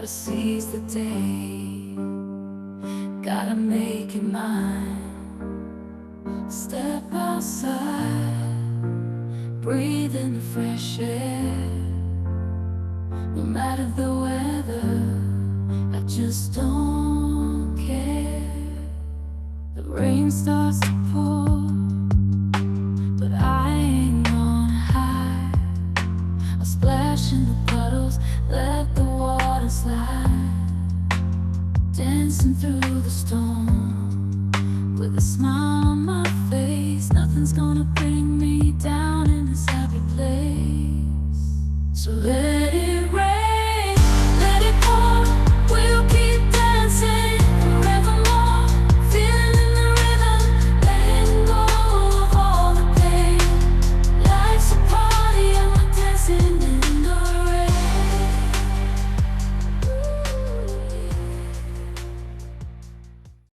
Gotta seize the day, gotta make it mine. Step outside, breathe in the fresh air. No matter the weather, I just don't care. The rain starts to pour, but I ain't gonna hide. I'll splash in the puddles, let the water slide. Dancing through the storm, with a smile on my face. Nothing's gonna bring me down in this happy place. So let it